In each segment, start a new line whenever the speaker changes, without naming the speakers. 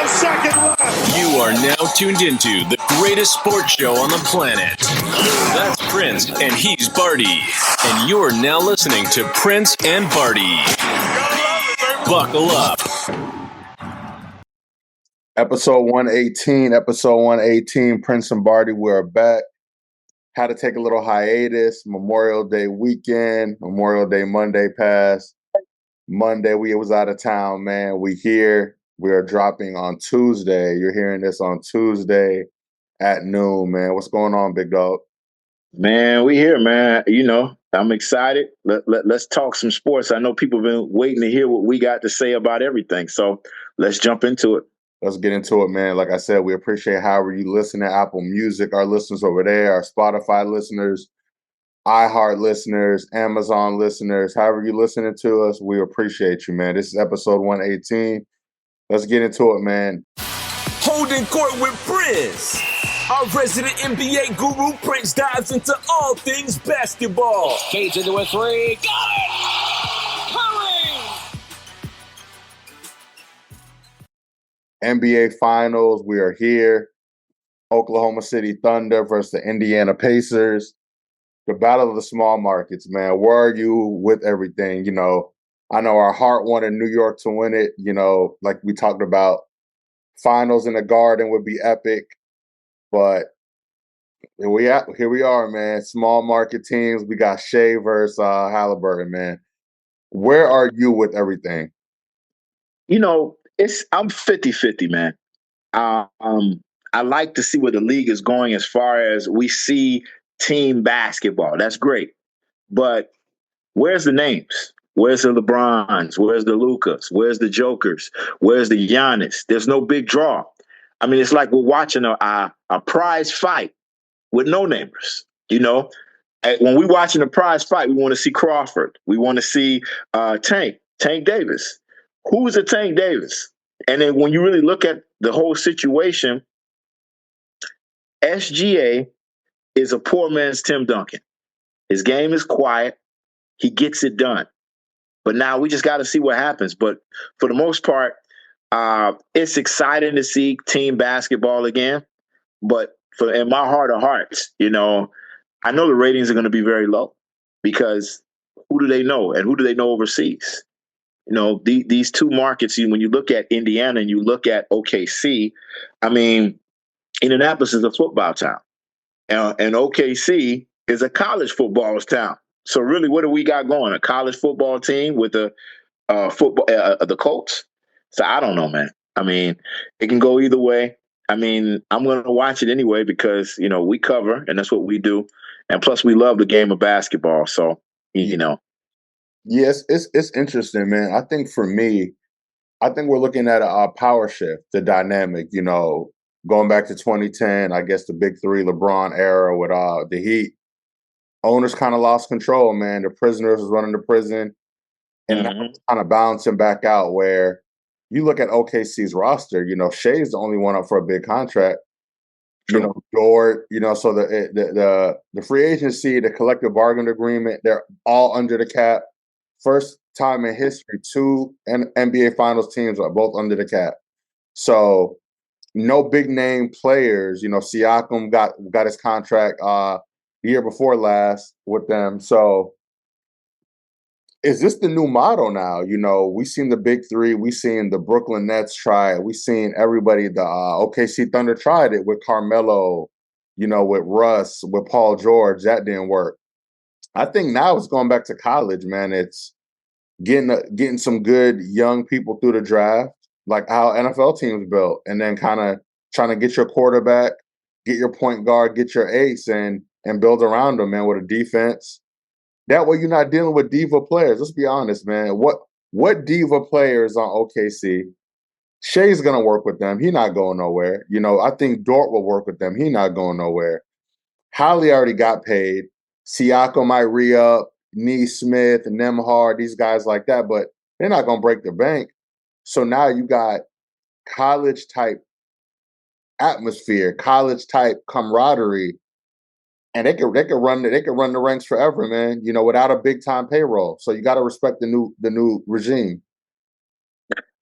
You are now tuned into the greatest sports show on the planet. That's Prince, and he's Barty. And you're now listening to Prince and Barty. Buckle up.
Episode 118, Prince and Barty, we're back. Had to take a little hiatus. Memorial Day weekend, Memorial Day Monday passed. Monday, we was out of town, man. We here. We are dropping on Tuesday. You're hearing this on Tuesday at noon, man. What's going on, big dog?
Man, we here, man. You know, I'm excited. Let's talk some sports. I know people have been waiting to hear what we got to say about everything. So let's jump into it.
Let's get into it, man. Like I said, we appreciate however you listen to Apple Music, our listeners over there, our Spotify listeners, iHeart listeners, Amazon listeners, however you listening to us, we appreciate you, man. This is episode 118. Let's get into it, man.
Holding court with Prince. Our resident NBA guru, Prince, dives into all things basketball.
Fades into a three. Got it! Curry!
NBA Finals, we are here. Oklahoma City Thunder versus the Indiana Pacers. The battle of the small markets, man. Where are you with everything? You know, I know our heart wanted New York to win it. You know, like we talked about, finals in the Garden would be epic. But here we are, man. Small market teams. We got Shea versus Halliburton, man. Where are you with everything?
You know, I'm 50-50, man. I like to see where the league is going as far as we see team basketball. That's great. But where's the names? Where's the LeBrons? Where's the Lucas? Where's the Jokers? Where's the Giannis? There's no big draw. I mean, it's like we're watching a prize fight with no-namers, you know? When we're watching a prize fight, we want to see Crawford. We want to see Tank Davis. Who's a Tank Davis? And then when you really look at the whole situation, SGA is a poor man's Tim Duncan. His game is quiet. He gets it done. But now we just got to see what happens. But for the most part, it's exciting to see team basketball again. But in my heart of hearts, you know, I know the ratings are going to be very low because who do they know? And who do they know overseas? You know, these two markets, when you look at Indiana and you look at OKC, I mean, Indianapolis is a football town. And OKC is a college football town. So really, what do we got going? A college football team with the Colts? So I don't know, man. I mean, it can go either way. I mean, I'm going to watch it anyway because, you know, we cover and that's what we do. And plus we love the game of basketball. So, you know.
Yes, it's interesting, man. I think for me, we're looking at a power shift, the dynamic, you know, going back to 2010, I guess the big three LeBron era with the Heat. Owners kind of lost control, man. The prisoners was running the prison. And now it's kind of balancing back out where you look at OKC's roster, you know, Shea's the only one up for a big contract. True. You know, Dort, you know, so the free agency, the collective bargaining agreement, they're all under the cap. First time in history, two NBA Finals teams are both under the cap. So no big name players. You know, Siakam got his contract the year before last with them. So is this the new model now? You know, we seen the big three. We seen the Brooklyn Nets try it. We seen everybody, the OKC Thunder tried it with Carmelo, you know, with Russ, with Paul George. That didn't work. I think now it's going back to college, man. It's getting some good young people through the draft, like how NFL teams built, and then kind of trying to get your quarterback, get your point guard, get your ace, and build around them, man, with a defense. That way you're not dealing with diva players. Let's be honest, man. What diva players on OKC? Shea's going to work with them. He's not going nowhere. You know, I think Dort will work with them. He's not going nowhere. Holly already got paid. Siakam might re-up, Neesmith, Nembhard, these guys like that, but they're not going to break the bank. So now you got college-type atmosphere, college-type camaraderie, and they could run the ranks forever, man. You know, without a big-time payroll. So you got to respect the new regime.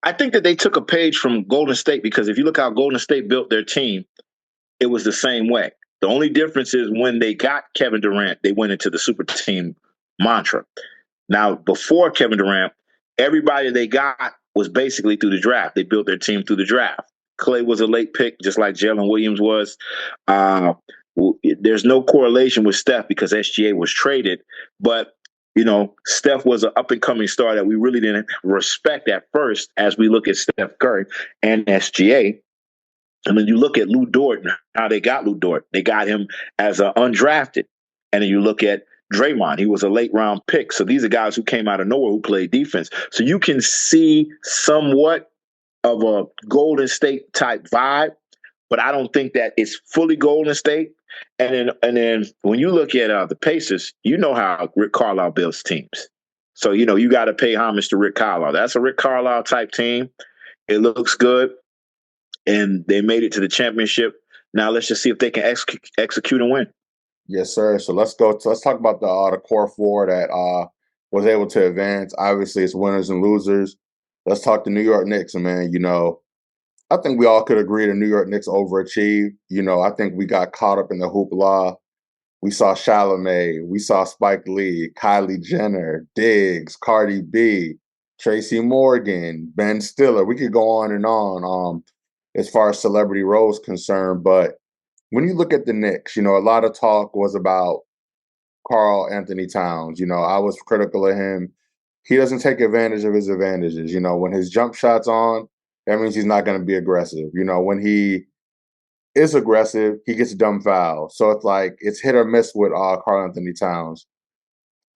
I think that they took a page from Golden State because if you look how Golden State built their team, it was the same way. The only difference is when they got Kevin Durant, they went into the super team mantra. Now, before Kevin Durant, everybody they got was basically through the draft. They built their team through the draft. Clay was a late pick, just like Jalen Williams was. There's no correlation with Steph because SGA was traded, but Steph was an up-and-coming star that we really didn't respect at first as we look at Steph Curry and SGA. And then you look at Lou Dort, how they got Lou Dort. They got him as an undrafted. And then you look at Draymond. He was a late-round pick. So these are guys who came out of nowhere who played defense. So you can see somewhat of a Golden State-type vibe, but I don't think that it's fully Golden State. And then when you look at the Pacers, you know how Rick Carlisle builds teams. So, you got to pay homage to Rick Carlisle. That's a Rick Carlisle type team. It looks good. And they made it to the championship. Now let's just see if they can execute and win.
Yes, sir. So let's talk about the core four that was able to advance. Obviously, it's winners and losers. Let's talk the New York Knicks, man. I think we all could agree the New York Knicks overachieved. I think we got caught up in the hoopla. We saw Chalamet, we saw Spike Lee, Kylie Jenner, Diggs, Cardi B, Tracy Morgan, Ben Stiller. We could go on and on as far as celebrity roles concerned. But when you look at the Knicks, a lot of talk was about Karl Anthony Towns. I was critical of him. He doesn't take advantage of his advantages. When his jump shot's on, that means he's not going to be aggressive. When he is aggressive, he gets dumb fouled. So it's hit or miss with Karl Anthony Towns.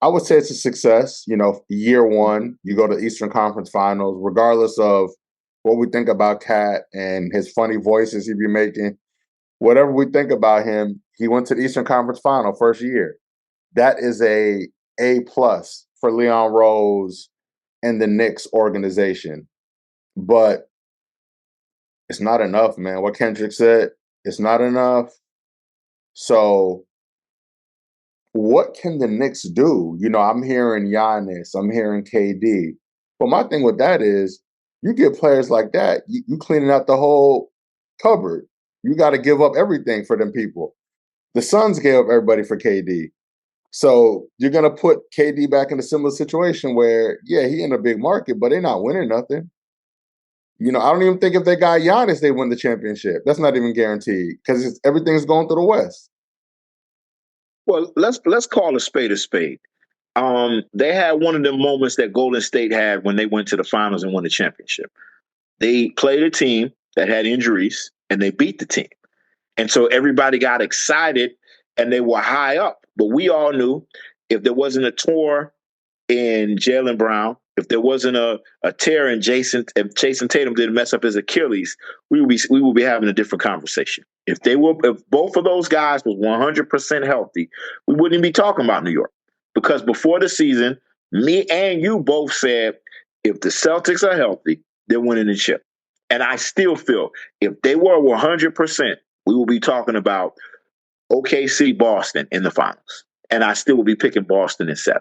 I would say it's a success. Year one, you go to Eastern Conference Finals, regardless of what we think about Cat and his funny voices he be making. Whatever we think about him, he went to the Eastern Conference Final first year. That is a plus for Leon Rose and the Knicks organization. But it's not enough, man. What Kendrick said, it's not enough. So what can the Knicks do? I'm hearing Giannis, I'm hearing KD. But my thing with that is you get players like that, you cleaning out the whole cupboard. You got to give up everything for them people. The Suns gave up everybody for KD. So you're going to put KD back in a similar situation where, yeah, he in a big market, but they're not winning nothing. I don't even think if they got Giannis, they win the championship. That's not even guaranteed because everything's going through the West.
Well, let's call a spade a spade. They had one of the moments that Golden State had when they went to the finals and won the championship. They played a team that had injuries and they beat the team. And so everybody got excited and they were high up. But we all knew if there wasn't a tour in Jaylen Brown, if there wasn't a tear in if Jason Tatum didn't mess up his Achilles, we would be having a different conversation. If both of those guys was 100% healthy, we wouldn't be talking about New York. Because before the season, me and you both said, if the Celtics are healthy, they're winning the chip. And I still feel if they were 100%, we will be talking about OKC Boston in the finals. And I still will be picking Boston in 7.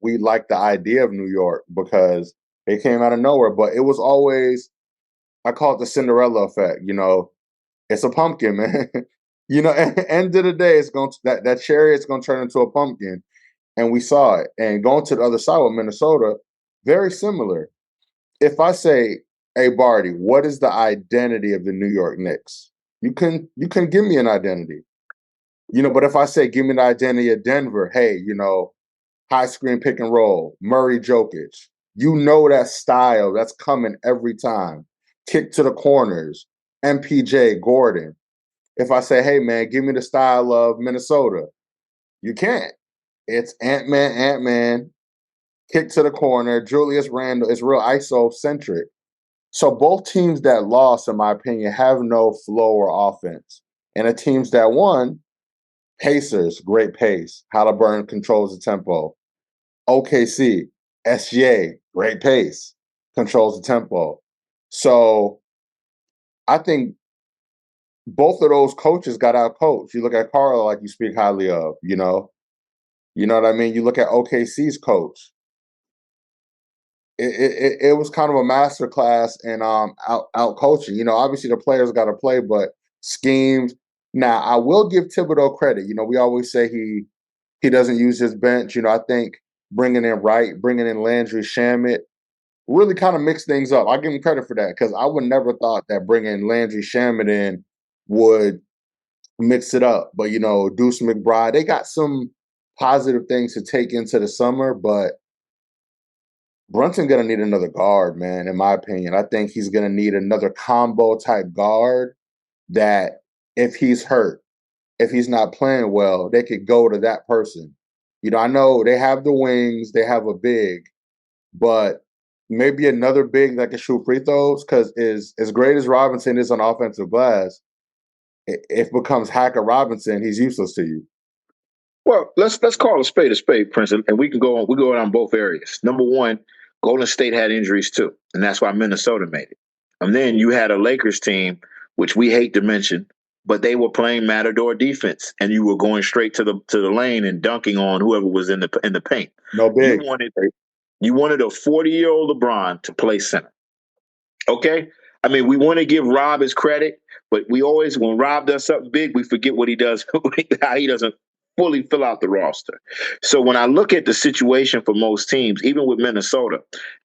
We like the idea of New York because they came out of nowhere, but it was always, I call it the Cinderella effect. It's a pumpkin, man. At the end of the day, it's going to, that chariot's going to turn into a pumpkin. And we saw it. And going to the other side with Minnesota, very similar. If I say, hey, Barty, what is the identity of the New York Knicks? You can give me an identity. But if I say, give me the identity of Denver, hey, high screen pick and roll, Murray Jokic, that style that's coming every time. Kick to the corners, MPJ, Gordon. If I say, hey, man, give me the style of Minnesota, you can't. It's Ant-Man, kick to the corner, Julius Randle. It's real ISO-centric. So both teams that lost, in my opinion, have no flow or offense. And the teams that won, Pacers, great pace. Halliburton controls the tempo. OKC, SGA, great pace, controls the tempo. So I think both of those coaches got out coached. You look at Carl, like you speak highly of, You know what I mean? You look at OKC's coach. it was kind of a master class in out coaching. You know, obviously the players got to play, but schemes. Now, I will give Thibodeau credit. You know, we always say he doesn't use his bench. You know, I think bringing in Wright, bringing in Landry Shamet really kind of mixed things up. I give him credit for that because I would never thought that bringing Landry Shamet in would mix it up. But, you know, Deuce McBride, they got some positive things to take into the summer, but Brunson going to need another guard, man, in my opinion. I think he's going to need another combo type guard that if he's hurt, if he's not playing well, they could go to that person. You know, I know they have the wings, they have a big, but maybe another big that can shoot free throws because as great as Robinson is on offensive glass, if it becomes Hacker Robinson, he's useless to you.
Well, let's call a spade, Prince, and we go on both areas. Number one, Golden State had injuries too, and that's why Minnesota made it. And then you had a Lakers team, which we hate to mention, but they were playing matador defense, and you were going straight to the lane and dunking on whoever was in the paint.
No big.
You wanted a 40-year-old LeBron to play center. Okay? I mean, we want to give Rob his credit, but we always, when Rob does something big, we forget what he does, how he doesn't fully fill out the roster. So when I look at the situation for most teams, even with Minnesota,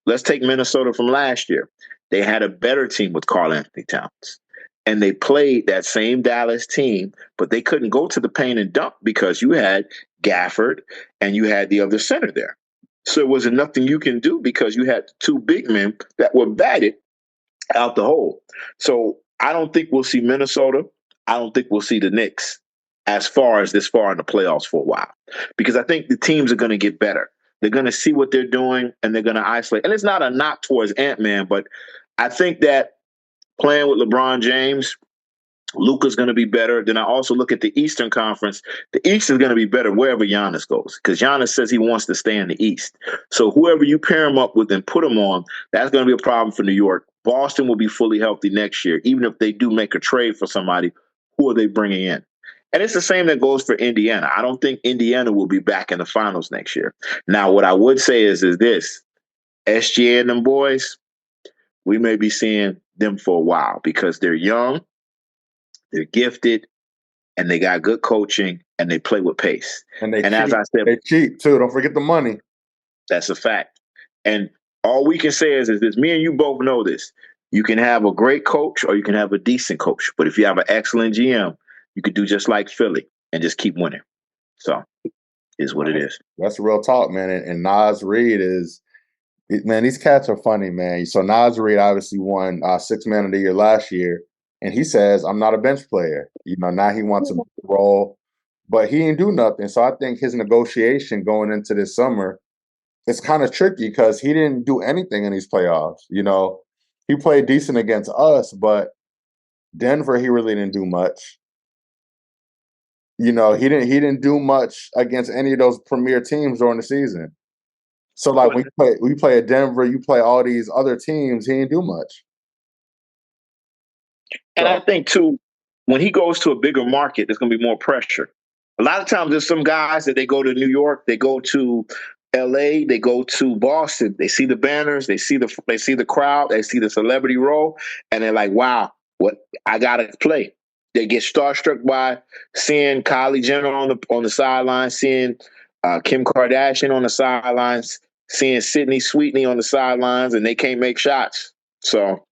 let's take Minnesota from last year. They had a better team with Karl Anthony Towns. And they played that same Dallas team, but they couldn't go to the paint and dunk because you had Gafford and you had the other center there. So there wasn't nothing you can do because you had two big men that were batted out the hole. So I don't think we'll see Minnesota. I don't think we'll see the Knicks as far as this far in the playoffs for a while, because I think the teams are going to get better. They're going to see what they're doing and they're going to isolate. And it's not a knock towards Ant-Man, but I think that playing with LeBron James, Luka's going to be better. Then I also look at the Eastern Conference. The East is going to be better wherever Giannis goes because Giannis says he wants to stay in the East. So whoever you pair him up with and put him on, that's going to be a problem for New York. Boston will be fully healthy next year. Even if they do make a trade for somebody, who are they bringing in? And it's the same that goes for Indiana. I don't think Indiana will be back in the finals next year. Now, what I would say is this. SGA and them boys, we may be seeing them for a while because they're young, they're gifted, and they got good coaching, and they play with pace.
And as I said, they're cheap, too. Don't forget the money.
That's a fact. And all we can say is this. Me and you both know this. You can have a great coach or you can have a decent coach. But if you have an excellent GM, you could do just like Philly and just keep winning. So is what it is.
That's real talk, man. And Nas Reed is, man, these cats are funny, man. So Nas Reed obviously won Sixth Man of the Year last year. And he says, I'm not a bench player. You know, now he wants a role, but he didn't do nothing. So I think his negotiation going into this summer, it's kind of tricky because he didn't do anything in these playoffs. You know, he played decent against us, but Denver, he really didn't do much. You know, he didn't do much against any of those premier teams during the season. So like we play at Denver, you play all these other teams, he didn't do much.
And I think too, when he goes to a bigger market, there's going to be more pressure. A lot of times there's some guys that they go to New York, they go to LA, they go to Boston, they see the banners, they see the crowd, they see the celebrity role, and they're like, wow, what I gotta play. They get starstruck by seeing Kylie Jenner on the sidelines, seeing Kim Kardashian on the sidelines, seeing Sydney Sweetney on the sidelines, and they can't make shots. So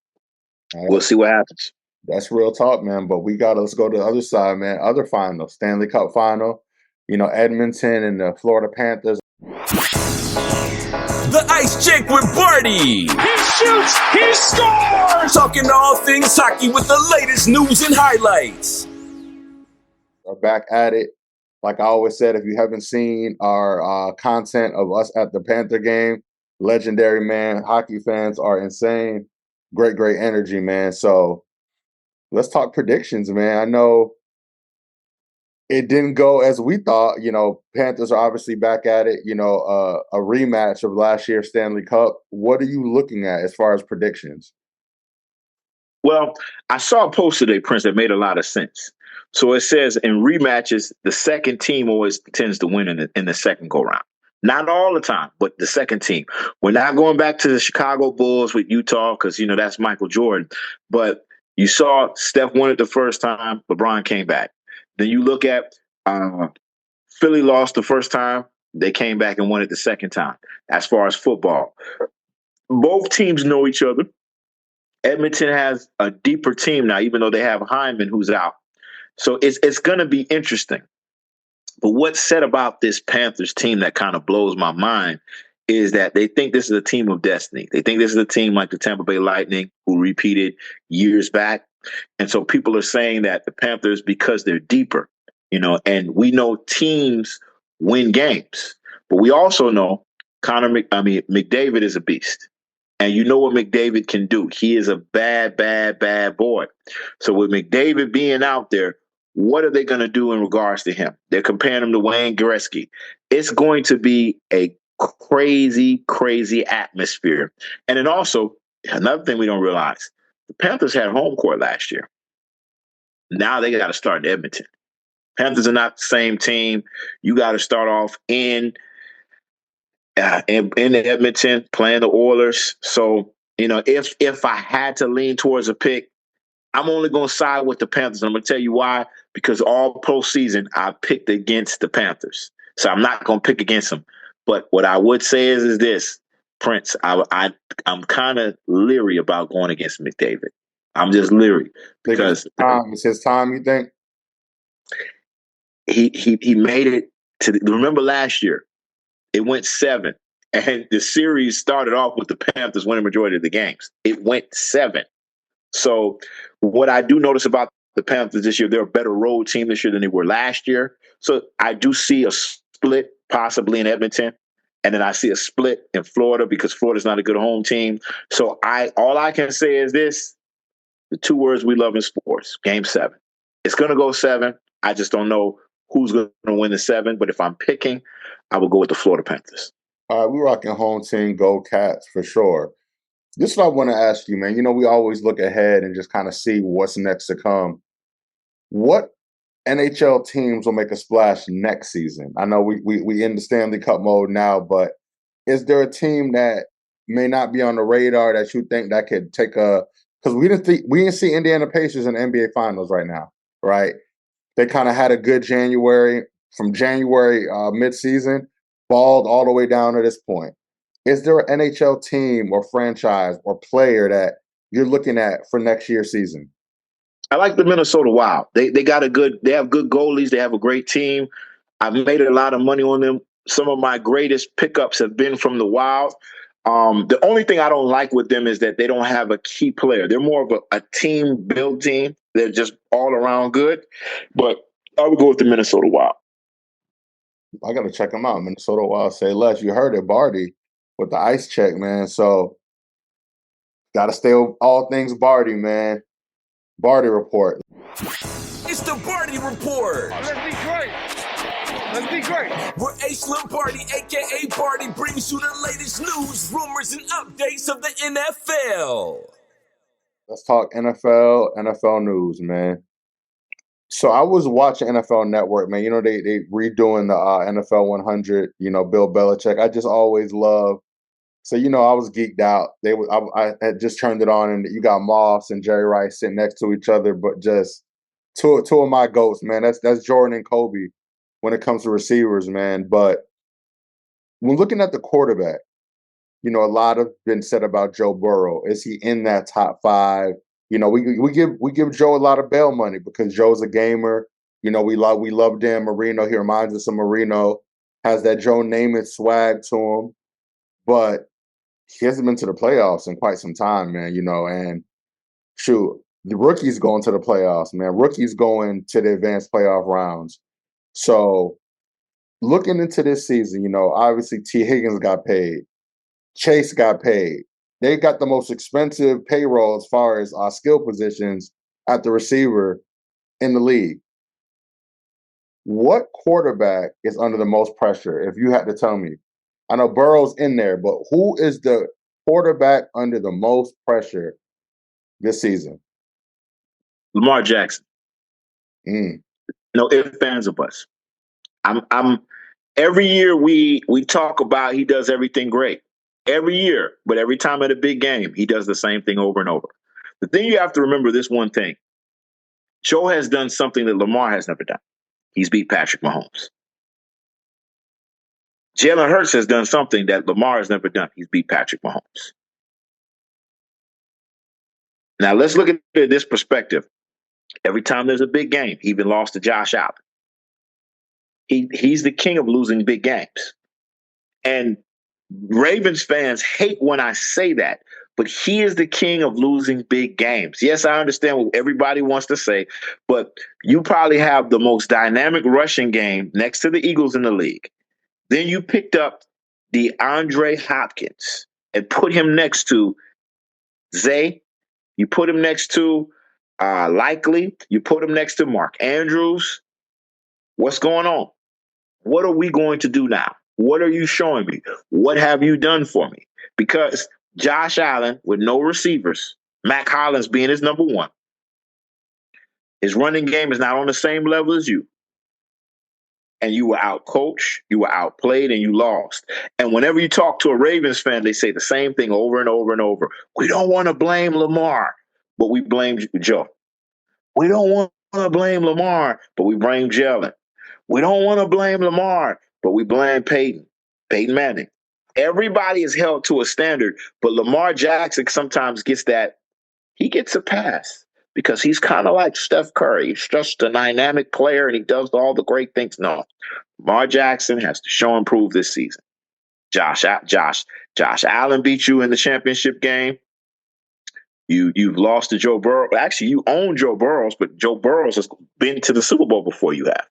we'll see what happens.
That's real talk, man. But let's go to the other side, man. Other final, Stanley Cup final. You know, Edmonton and the Florida Panthers.
The Ice Chick with Barty.
He shoots. He scores.
Talking all things hockey with the latest news and highlights.
Are back at it. Like I always said, if you haven't seen our content of us at the Panther game, legendary, man. Hockey fans are insane. Great energy, man. So let's talk predictions, man. I know it didn't go as we thought. You know, Panthers are obviously back at it. You know, a rematch of last year's Stanley Cup. What are you looking at as far as predictions?
Well, I saw a post today, Prince, that made a lot of sense. So it says in rematches, the second team always tends to win in the second go round. Not all the time, but the second team. We're not going back to the Chicago Bulls with Utah because, that's Michael Jordan. But you saw Steph won it the first time, LeBron came back. Then you look at Philly lost the first time, they came back and won it the second time as far as football. Both teams know each other. Edmonton has a deeper team now, even though they have Hyman who's out. So it's going to be interesting. But what's said about this Panthers team that kind of blows my mind is that they think this is a team of destiny. They think this is a team like the Tampa Bay Lightning who repeated years back. And so people are saying that the Panthers, because they're deeper, and we know teams win games, but we also know McDavid is a beast. And you know what McDavid can do. He is a bad, bad, bad boy. So with McDavid being out there, what are they going to do in regards to him? They're comparing him to Wayne Gretzky. It's going to be a crazy, crazy atmosphere. And then also, another thing we don't realize, the Panthers had home court last year. Now they got to start in Edmonton. Panthers are not the same team. You got to start off in Edmonton playing the Oilers. So, if I had to lean towards a pick, I'm only going to side with the Panthers. I'm going to tell you why. Because all postseason, I picked against the Panthers. So I'm not going to pick against them. But what I would say is this, Prince, I'm kind of leery about going against McDavid. I'm just leery because
it's his time, you think?
He made it to remember last year, it went 7. And the series started off with the Panthers winning majority of the games. It went 7. So what I do notice about the Panthers this year, they're a better road team this year than they were last year. So I do see a split possibly in Edmonton. And then I see a split in Florida because Florida's not a good home team. So all I can say is this, the 2 words we love in sports, game 7. It's going to go 7. I just don't know who's going to win the 7. But if I'm picking, I will go with the Florida Panthers.
All right, we're rocking home team, go Cats for sure. This is what I want to ask you, man. We always look ahead and just kind of see what's next to come. What NHL teams will make a splash next season? I know we in the Stanley Cup mode now, but is there a team that may not be on the radar that you think that could take because we didn't see Indiana Pacers in the NBA Finals right now, right? They kind of had a good January. From January midseason, balled all the way down to this point. Is there an NHL team or franchise or player that you're looking at for next year's season?
I like the Minnesota Wild. They have good goalies. They have a great team. I've made a lot of money on them. Some of my greatest pickups have been from the Wild. The only thing I don't like with them is that they don't have a key player. They're more of a team build team. They're just all around good. But I would go with the Minnesota Wild.
I got to check them out. Minnesota Wild, say less. You heard it, Barty, with the ice check, man. So got to stay with all things Barty, man. Barty Report.
It's the Barty Report.
Let's be great. Let's be great.
Where Slim Barty, a.k.a. Barty, brings you the latest news, rumors, and updates of the NFL.
Let's talk NFL news, man. So I was watching NFL Network, man. They redoing the NFL 100. Bill Belichick. I just always love. So I was geeked out. I had just turned it on, and you got Moss and Jerry Rice sitting next to each other, but just two of my goats, man. That's Jordan and Kobe when it comes to receivers, man. But when looking at the quarterback, a lot have been said about Joe Burrow. Is he in that top 5? We give Joe a lot of bail money because Joe's a gamer. We love Dan Marino. He reminds us of Marino. Has that Joe Namath swag to him, but he hasn't been to the playoffs in quite some time, man. And shoot, the rookies going to the playoffs, man. Rookies going to the advanced playoff rounds. So looking into this season, obviously T. Higgins got paid. Chase got paid. They got the most expensive payroll as far as skill positions at the receiver in the league. What quarterback is under the most pressure, if you had to tell me? I know Burrow's in there, but who is the quarterback under the most pressure this season?
Lamar Jackson. No ifs, ands, or buts. Every year we talk about he does everything great. Every year, but every time at a big game, he does the same thing over and over. The thing you have to remember this one thing. Joe has done something that Lamar has never done. He's beat Patrick Mahomes. Jalen Hurts has done something that Lamar has never done. He's beat Patrick Mahomes. Now let's look at this perspective. Every time there's a big game, he even lost to Josh Allen. He's the king of losing big games. And Ravens fans hate when I say that, but he is the king of losing big games. Yes, I understand what everybody wants to say, but you probably have the most dynamic rushing game next to the Eagles in the league. Then you picked up DeAndre Hopkins and put him next to Zay. You put him next to Likely. You put him next to Mark Andrews. What's going on? What are we going to do now? What are you showing me? What have you done for me? Because Josh Allen, with no receivers, Mac Hollins being his number one, his running game is not on the same level as you. And you were out-coached, you were outplayed, and you lost. And whenever you talk to a Ravens fan, they say the same thing over and over and over. We don't want to blame Lamar, but we blame Joe. We don't want to blame Lamar, but we blame Jalen. We don't want to blame Lamar, but we blame Peyton Manning. Everybody is held to a standard, but Lamar Jackson sometimes gets a pass because he's kind of like Steph Curry. He's just a dynamic player and he does all the great things. No, Lamar Jackson has to show and prove this season. Josh Allen beat you in the championship game. You've lost to Joe Burrow. Actually, you own Joe Burrows, but Joe Burrows has been to the Super Bowl before you have.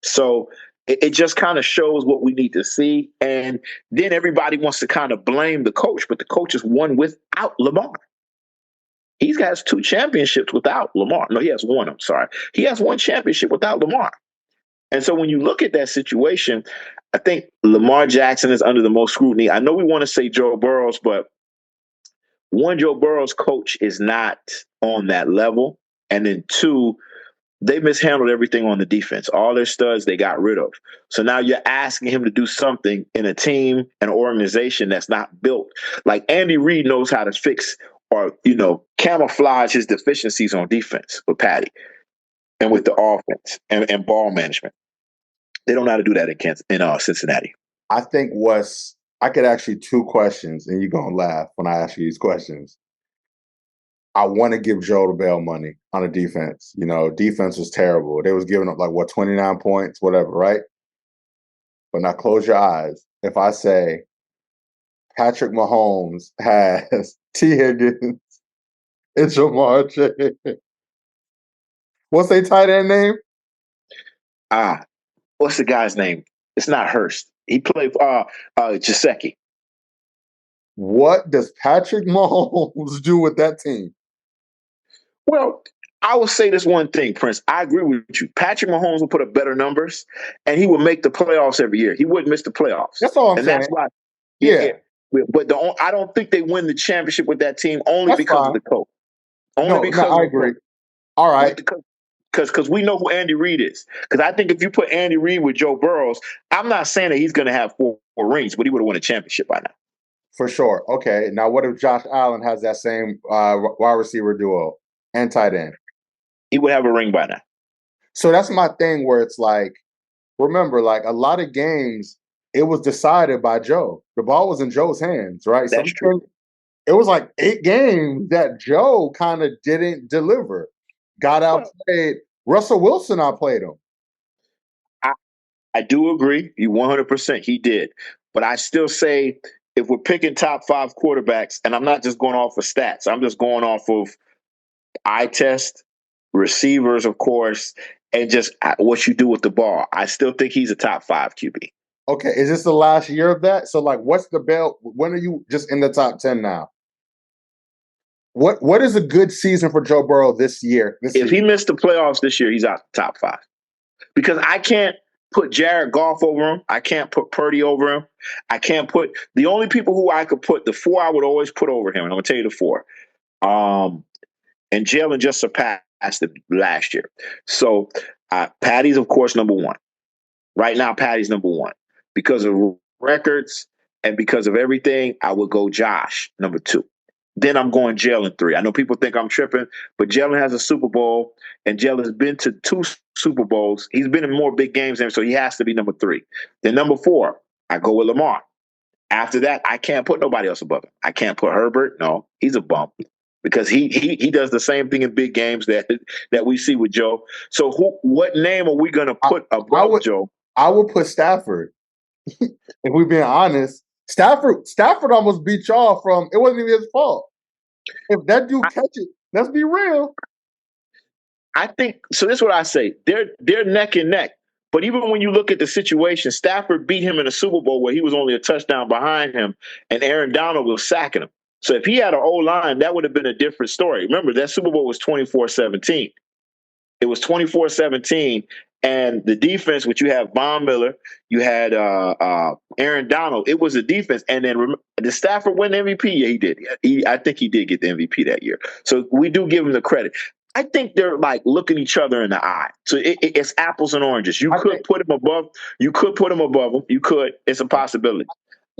So it just kind of shows what we need to see. And then everybody wants to kind of blame the coach, but the coach has won without Lamar. He's got 2 championships without Lamar. No, he has 1. I'm sorry. He has 1 championship without Lamar. And so when you look at that situation, I think Lamar Jackson is under the most scrutiny. I know we want to say Joe Burrows, but one, Joe Burrow's coach is not on that level. And then 2, they mishandled everything on the defense. All their studs they got rid of. So now you're asking him to do something in a team, an organization that's not built. Like Andy Reid knows how to fix or, camouflage his deficiencies on defense with Patty and with the offense and ball management. They don't know how to do that in Cincinnati.
I think I could ask you 2 questions and you're going to laugh when I ask you these questions. I want to give Joe the bail money on a defense. Defense was terrible. They was giving up 29 points, whatever, right? But now close your eyes. If I say Patrick Mahomes has T. Higgins and Jamar Chase, what's their tight end name?
What's the guy's name? It's not Hurst. He played Gesicki.
What does Patrick Mahomes do with that team?
Well, I will say this one thing, Prince. I agree with you. Patrick Mahomes will put up better numbers, and he will make the playoffs every year. He wouldn't miss the playoffs.
That's all I'm saying.
That's why.
Yeah.
But I don't think they win the championship with that team only because of the coach.
I agree. All right.
Because we know who Andy Reid is. Because I think if you put Andy Reid with Joe Burrows, I'm not saying that he's going to have 4 rings, but he would have won a championship by now.
For sure. Okay. Now, what if Josh Allen has that same wide receiver duo and tight end?
He would have a ring by now.
So that's my thing where it's remember, a lot of games, it was decided by Joe. The ball was in Joe's hands, right?
That's true.
It was 8 games that Joe kind of didn't deliver. Got outplayed. Russell Wilson outplayed him.
I do agree. You 100% he did. But I still say if we're picking top 5 quarterbacks, and I'm not just going off of stats, I'm just going off of eye test, receivers, of course, and just what you do with the ball. I still think he's a top 5 QB.
Okay, is this the last year of that? So, what's the belt? When are you just in the top 10 now? What is a good season for Joe Burrow this year?
If he missed the playoffs this year, he's out the top 5. Because I can't put Jared Goff over him. I can't put Purdy over him. I can't put – the only people who I could put, the 4 I would always put over him, and I'm going to tell you the 4. And Jalen just surpassed it last year. So, Patty's, of course, number 1. Right now, Patty's number one. Because of records and because of everything, I would go Josh, number two. Then I'm going Jalen three. I know people think I'm tripping, but Jalen has a Super Bowl, and Jalen's been to two Super Bowls. He's been in more big games than him, so he has to be number three. Then number four, I go with Lamar. After that, I can't put nobody else above him. I can't put Herbert. No, he's a bump because he does the same thing in big games that we see with Joe. So what name are we going to put above Joe?
I would put Stafford. If we're being honest, Stafford almost beat y'all from it wasn't even his fault. If that dude catch it, let's be real.
I think so. This is what I say. They're neck and neck. But even when you look at the situation, Stafford beat him in a Super Bowl where he was only a touchdown behind him, and Aaron Donald was sacking him. So if he had an O-line, that would have been a different story. Remember, that Super Bowl was 24-17. It was 24-17, and the defense, which you have Von Miller, you had Aaron Donald, it was a defense. And then did Stafford win the MVP? Yeah, he did. I think he did get the MVP that year. So we do give him the credit. I think they're like looking each other in the eye. So it's apples and oranges. You could put him above. You could put him above them. You could. It's a possibility.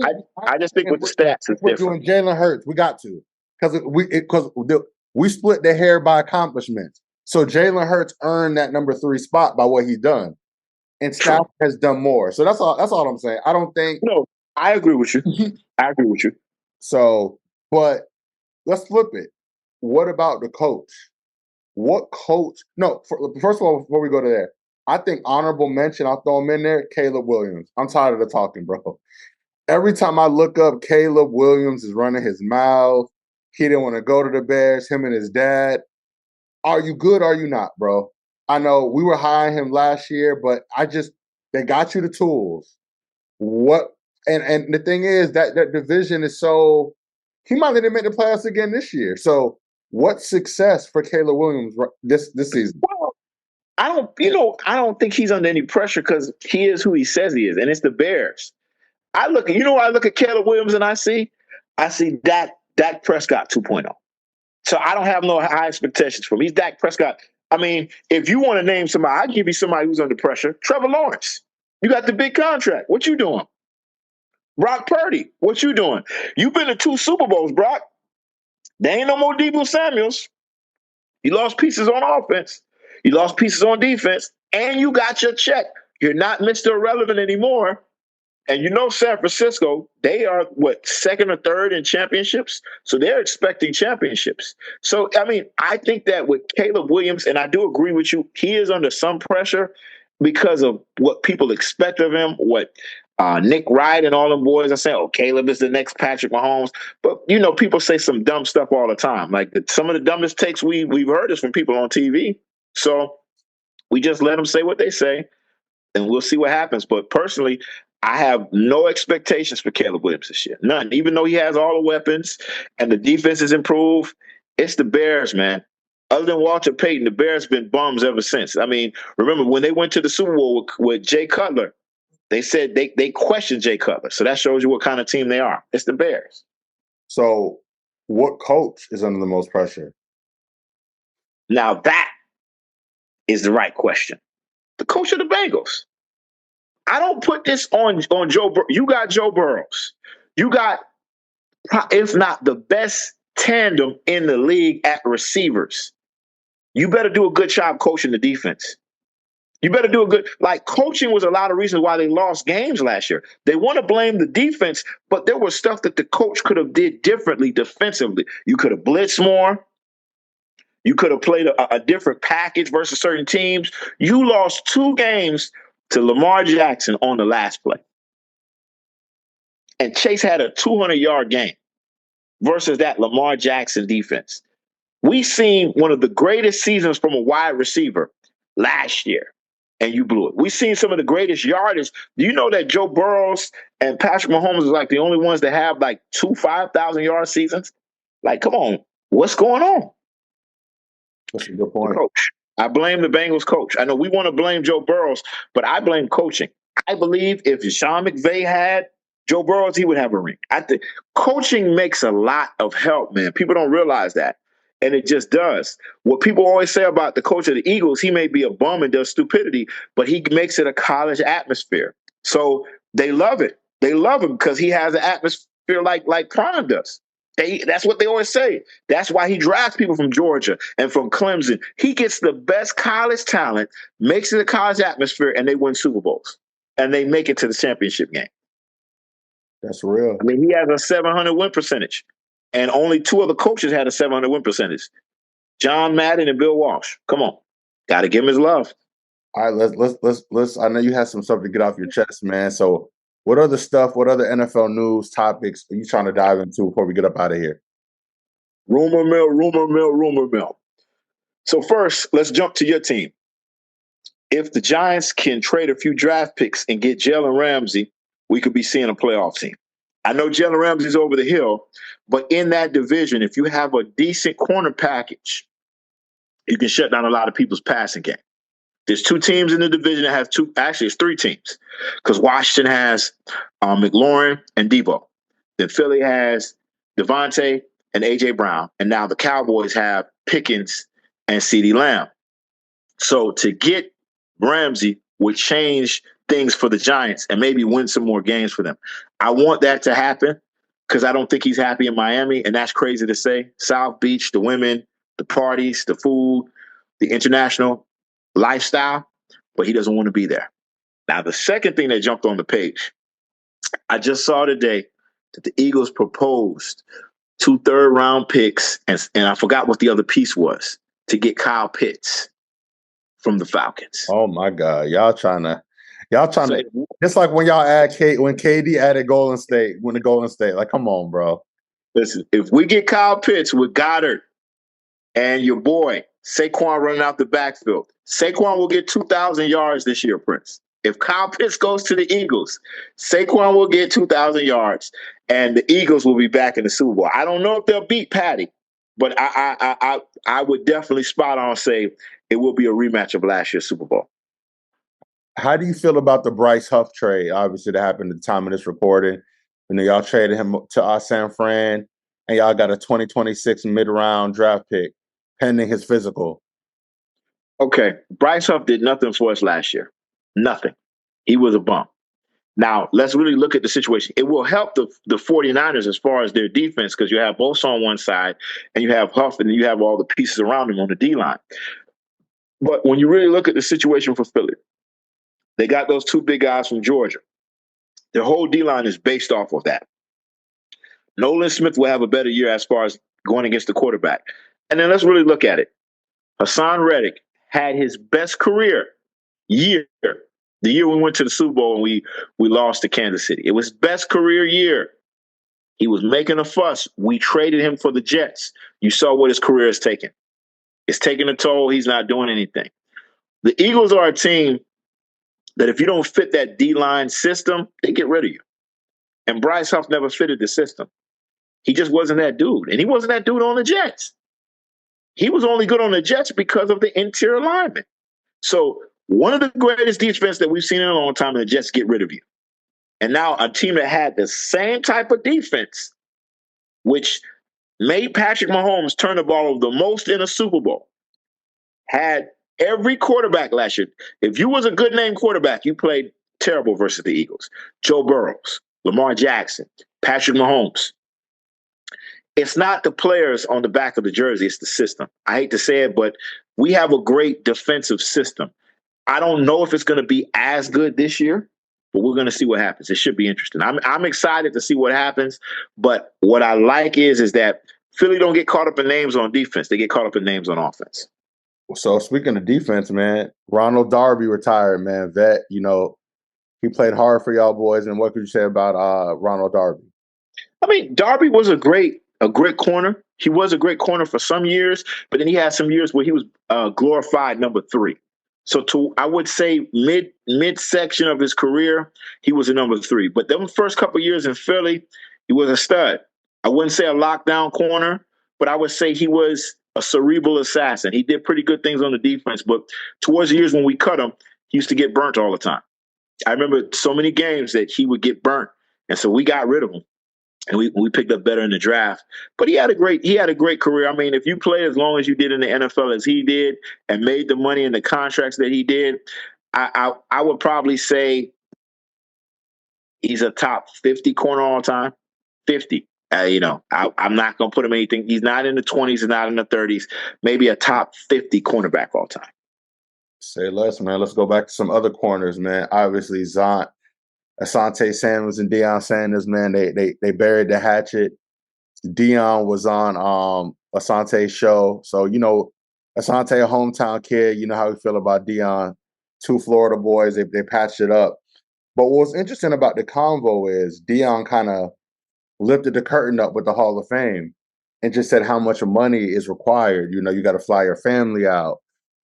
I just think with the stats, it's
we're
different.
Doing Jalen Hurts, we got to because we split the hair by accomplishments. So Jalen Hurts earned that number 3 spot by what he's done, and Stafford has done more. So that's all. That's all I'm saying. I don't think.
No, I agree with you. I agree with you.
So, but let's flip it. What about the coach? What coach? No, first of all, before we go to there, I think honorable mention, I'll throw him in there, Caleb Williams. I'm tired of the talking, bro. Every time I look up, Caleb Williams is running his mouth. He didn't want to go to the Bears, him and his dad. Are you good or are you not, bro? I know we were high on him last year, but they got you the tools. What? And the thing is that division is so, he might not even make the playoffs again this year. So, what success for Caleb Williams this season?
Well, I don't think he's under any pressure because he is who he says he is, and it's the Bears. I look at Caleb Williams and I see Dak Prescott 2.0. So I don't have no high expectations for him. He's Dak Prescott. I mean, if you want to name somebody, I'll give you somebody who's under pressure. Trevor Lawrence. You got the big contract. What you doing? Brock Purdy. What you doing? You've been to 2 Super Bowls, Brock. There ain't no more Deebo Samuels. You lost pieces on offense. You lost pieces on defense. And you got your check. You're not Mr. Irrelevant anymore. And you know San Francisco, they are, second or third in championships? So they're expecting championships. So, I mean, I think that with Caleb Williams, and I do agree with you, he is under some pressure because of what people expect of him, what Nick Wright and all them boys are saying, Caleb is the next Patrick Mahomes. But, people say some dumb stuff all the time. Like some of the dumbest takes we've heard is from people on TV. So we just let them say what they say, and we'll see what happens. But personally, I have no expectations for Caleb Williams this year. None. Even though he has all the weapons and the defense is improved, it's the Bears, man. Other than Walter Payton, the Bears been bums ever since. I mean, remember when they went to the Super Bowl with Jay Cutler, they said they questioned Jay Cutler. So that shows you what kind of team they are. It's the Bears.
So what coach is under the most pressure?
Now that is the right question. The coach of the Bengals. I don't put this on Joe Burrow. You got Joe Burrows. You got, if not the best tandem in the league at receivers. You better do a good job coaching the defense. You better do coaching was a lot of reasons why they lost games last year. They want to blame the defense, but there was stuff that the coach could have did differently defensively. You could have blitzed more. You could have played a different package versus certain teams. You lost 2 games to Lamar Jackson on the last play. And Chase had a 200-yard game versus that Lamar Jackson defense. We seen one of the greatest seasons from a wide receiver last year, and you blew it. We seen some of the greatest yardage. Do you know that Joe Burrows and Patrick Mahomes is like the only ones that have like 2 5,000-yard seasons? Like, come on, what's going on?
That's a good point.
Coach. I blame the Bengals coach. I know we want to blame Joe Burrows, but I blame coaching. I believe if Sean McVay had Joe Burrows, he would have a ring. I think coaching makes a lot of help, man. People don't realize that. And it just does. What people always say about the coach of the Eagles, he may be a bum and does stupidity, but he makes it a college atmosphere. So they love it. They love him because he has an atmosphere like Prime does. That's what they always say. That's why he drafts people from Georgia and from Clemson. He gets the best college talent, makes it a college atmosphere, and they win Super Bowls. And they make it to the championship game.
That's real.
I mean, he has a 700 win percentage. And only two other coaches had a 700 win percentage. John Madden and Bill Walsh. Come on. Got to give him his love.
All right, let's I know you have some stuff to get off your chest, man. So what other NFL news topics are you trying to dive into before we get up out of here?
Rumor mill. So first, let's jump to your team. If the Giants can trade a few draft picks and get Jalen Ramsey, we could be seeing a playoff team. I know Jalen Ramsey's over the hill, but in that division, if you have a decent corner package, you can shut down a lot of people's passing game. There's two teams in the division that have it's three teams, because Washington has McLaurin and Debo. Then Philly has Devontae and A.J. Brown. And now the Cowboys have Pickens and CeeDee Lamb. So to get Ramsey would change things for the Giants and maybe win some more games for them. I want that to happen because I don't think he's happy in Miami, and that's crazy to say. South Beach, the women, the parties, the food, the international lifestyle, but he doesn't want to be there. Now, the second thing that jumped on the page, I just saw today that the Eagles proposed 2 third-round picks, and I forgot what the other piece was, to get Kyle Pitts from the Falcons.
Oh my God, y'all trying to. It's like when when KD added Golden State, like, come on, bro.
Listen, if we get Kyle Pitts with Goddard and your boy Saquon running out the backfield, Saquon will get 2,000 yards this year, Prince. If Kyle Pitts goes to the Eagles, Saquon will get 2,000 yards, and the Eagles will be back in the Super Bowl. I don't know if they'll beat Patty, but I would definitely spot on say it will be a rematch of last year's Super Bowl.
How do you feel about the Bryce Huff trade? Obviously, that happened at the time of this recording. Y'all traded him to San Fran, and y'all got a 2026 mid-round draft pick pending his physical.
Okay, Bryce Huff did nothing for us last year. Nothing. He was a bum. Now, let's really look at the situation. It will help the 49ers as far as their defense because you have Bosa on one side, and you have Huff, and then you have all the pieces around him on the D-line. But when you really look at the situation for Philly, they got those 2 big guys from Georgia. Their whole D-line is based off of that. Nolan Smith will have a better year as far as going against the quarterback. And then let's really look at it. Hassan Reddick had his best career year, the year we went to the Super Bowl and we lost to Kansas City. It was his best career year. He was making a fuss. We traded him for the Jets. You saw what his career is taking. It's taking a toll. He's not doing anything. The Eagles are a team that if you don't fit that D-line system, they get rid of you. And Bryce Huff never fitted the system. He just wasn't that dude. And he wasn't that dude on the Jets. He was only good on the Jets because of the interior linemen. So one of the greatest defense that we've seen in a long time, and the Jets get rid of you. And now a team that had the same type of defense, which made Patrick Mahomes turn the ball over the most in a Super Bowl, had every quarterback last year. If you was a good name quarterback, you played terrible versus the Eagles. Joe Burrows, Lamar Jackson, Patrick Mahomes. It's not the players on the back of the jersey, it's the system. I hate to say it, but we have a great defensive system. I don't know if it's going to be as good this year, but we're going to see what happens. It should be interesting. I'm excited to see what happens, but what I like is that Philly don't get caught up in names on defense. They get caught up in names on offense.
So speaking of defense, man, Ronald Darby retired, man. Vet, he played hard for y'all boys. And what could you say about Ronald Darby?
I mean, Darby was a great corner. He was a great corner for some years, but then he had some years where he was glorified number 3. So I would say mid-section of his career, he was a number 3. But them first couple years in Philly, he was a stud. I wouldn't say a lockdown corner, but I would say he was a cerebral assassin. He did pretty good things on the defense, but towards the years when we cut him, he used to get burnt all the time. I remember so many games that he would get burnt, and so we got rid of him. and we picked up better in the draft. But he had a great career. I mean, if you played as long as you did in the NFL as he did and made the money and the contracts that he did, I would probably say he's a top 50 corner all time. 50. I'm not going to put him anything. He's not in the 20s and not in the 30s. Maybe a top 50 cornerback all time.
Say less, man. Let's go back to some other corners, man. Obviously, Asante Samuels and Deion Sanders, man. They buried the hatchet. Deion was on Asante's show, so Asante, a hometown kid. You know how we feel about Deion. Two Florida boys. They patched it up. But what's interesting about the convo is Deion kind of lifted the curtain up with the Hall of Fame and just said how much money is required. You got to fly your family out.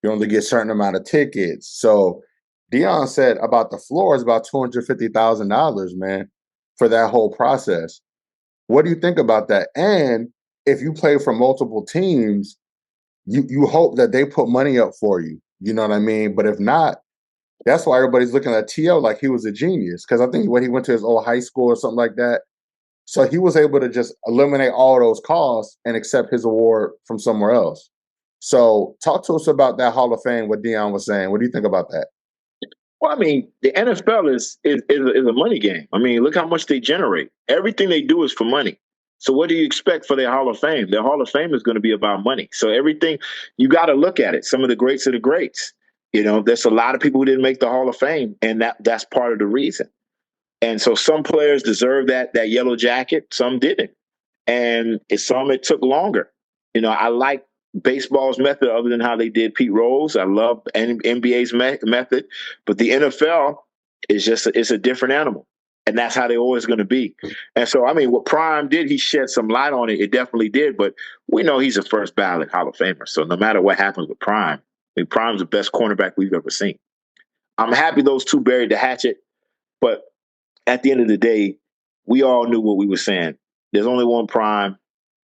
You only get a certain amount of tickets. So Deion said about the floor is about $250,000, man, for that whole process. What do you think about that? And if you play for multiple teams, you hope that they put money up for you. You know what I mean? But if not, that's why everybody's looking at T.O. like he was a genius. Because I think when he went to his old high school or something like that, so he was able to just eliminate all those costs and accept his award from somewhere else. So talk to us about that Hall of Fame, what Deion was saying. What do you think about that?
Well, I mean, the NFL is a money game. I mean, look how much they generate. Everything they do is for money. So what do you expect for their Hall of Fame? Their Hall of Fame is going to be about money. So everything, you got to look at it. Some of the greats are the greats. There's a lot of people who didn't make the Hall of Fame, and that's part of the reason. And so some players deserve that yellow jacket, some didn't. And some it took longer. I like baseball's method other than how they did Pete Rose. I love NBA's method, but the NFL is it's a different animal. And that's how they're always going to be. And so, I mean, what Prime did, he shed some light on it. It definitely did. But we know he's a first ballot Hall of Famer. So no matter what happens with Prime, I mean, Prime's the best cornerback we've ever seen. I'm happy those two buried the hatchet. But at the end of the day, we all knew what we were saying. There's only one Prime,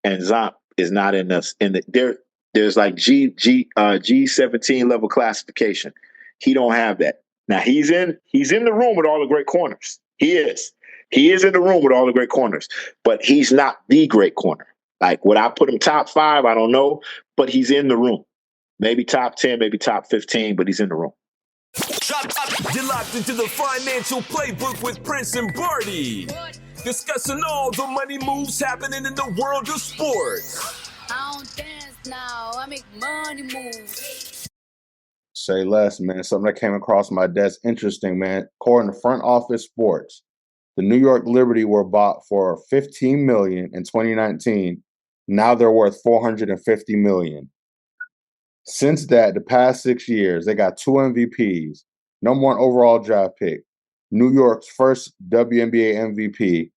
and Zomp is not in us. There's like G17 level classification. He don't have that. Now he's in the room with all the great corners. He is in the room with all the great corners, but he's not the great corner. Like, would I put him top 5? I don't know, but he's in the room. Maybe top 10, maybe top 15, but he's in the room.
You're locked into the financial playbook with Prince and Barty, discussing all the money moves happening in the world of sports.
I don't dance now, I make money move.
Say less, man. Something that came across my desk. Interesting, man. According to Front Office Sports, the New York Liberty were bought for $15 million in 2019. Now they're worth $450 million. Since that, the past 6 years, they got 2 MVPs, number 1 overall draft pick, New York's first WNBA MVP,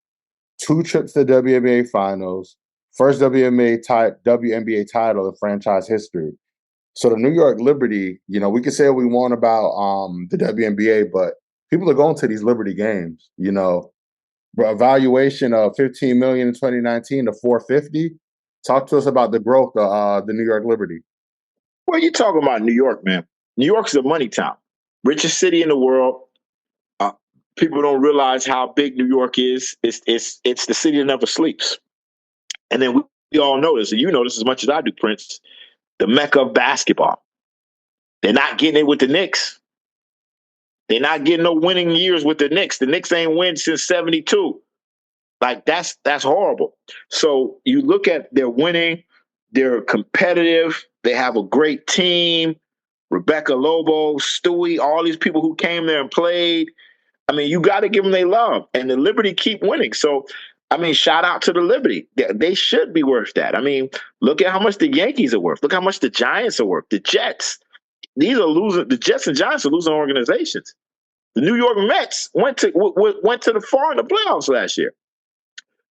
2 trips to the WNBA Finals, first WNBA title in franchise history. So the New York Liberty, we could say what we want about the WNBA, but people are going to these Liberty games. A valuation of $15 million in 2019 to $450. Talk to us about the growth of the New York Liberty.
Well, you're talking about New York, man. New York's a money town, richest city in the world. People don't realize how big New York is. It's the city that never sleeps. And then we all know this, and you know this as much as I do, Prince. The mecca of basketball. They're not getting it with the Knicks. They're not getting no winning years with the Knicks. The Knicks ain't win since 72. Like, that's horrible. So you look at their winning, they're competitive, they have a great team. Rebecca Lobo, Stewie, all these people who came there and played. I mean, you got to give them their love. And the Liberty keep winning. So, I mean, shout out to the Liberty. They should be worth that. I mean, look at how much the Yankees are worth. Look how much the Giants are worth. The Jets. These are losing. The Jets and Giants are losing organizations. The New York Mets went to the far in the playoffs last year.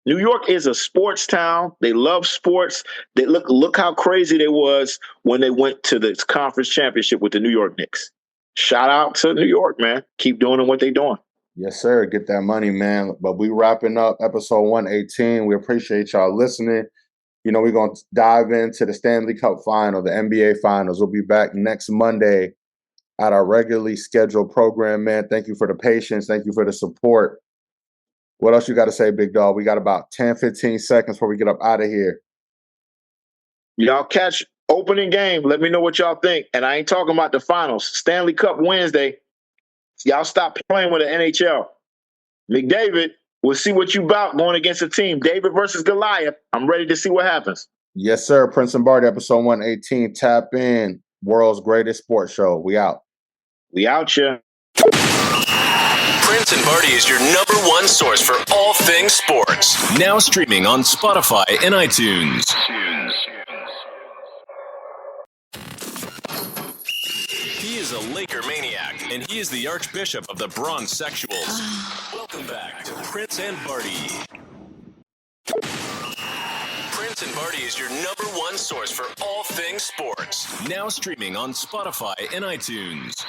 New York is a sports town. They love sports. They look how crazy they was when they went to the conference championship with the New York Knicks. Shout out to New York, man. Keep doing what they're doing.
Yes, sir. Get that money, man. But we wrapping up episode 118. We appreciate y'all listening. We're going to dive into the Stanley Cup Final, the NBA Finals. We'll be back next Monday at our regularly scheduled program, man. Thank you for the patience. Thank you for the support. What else you got to say, big dog? We got about 10, 15 seconds before we get up out of here.
Y'all catch opening game. Let me know what y'all think. And I ain't talking about the finals. Stanley Cup Wednesday. Y'all stop playing with the NHL. McDavid, we'll see what you about going against a team. David versus Goliath. I'm ready to see what happens.
Yes, sir. Prince and Barty, episode 118. Tap in. World's greatest sports show. We out.
We out here.
Prince and Barty is your #1 source for all things sports. Now streaming on Spotify and iTunes. He is a Laker maniac, and he is the Archbishop of the Bronx Sexuals. Welcome back to Prince and Barty. Prince and Barty is your #1 source for all things sports. Now streaming on Spotify and iTunes.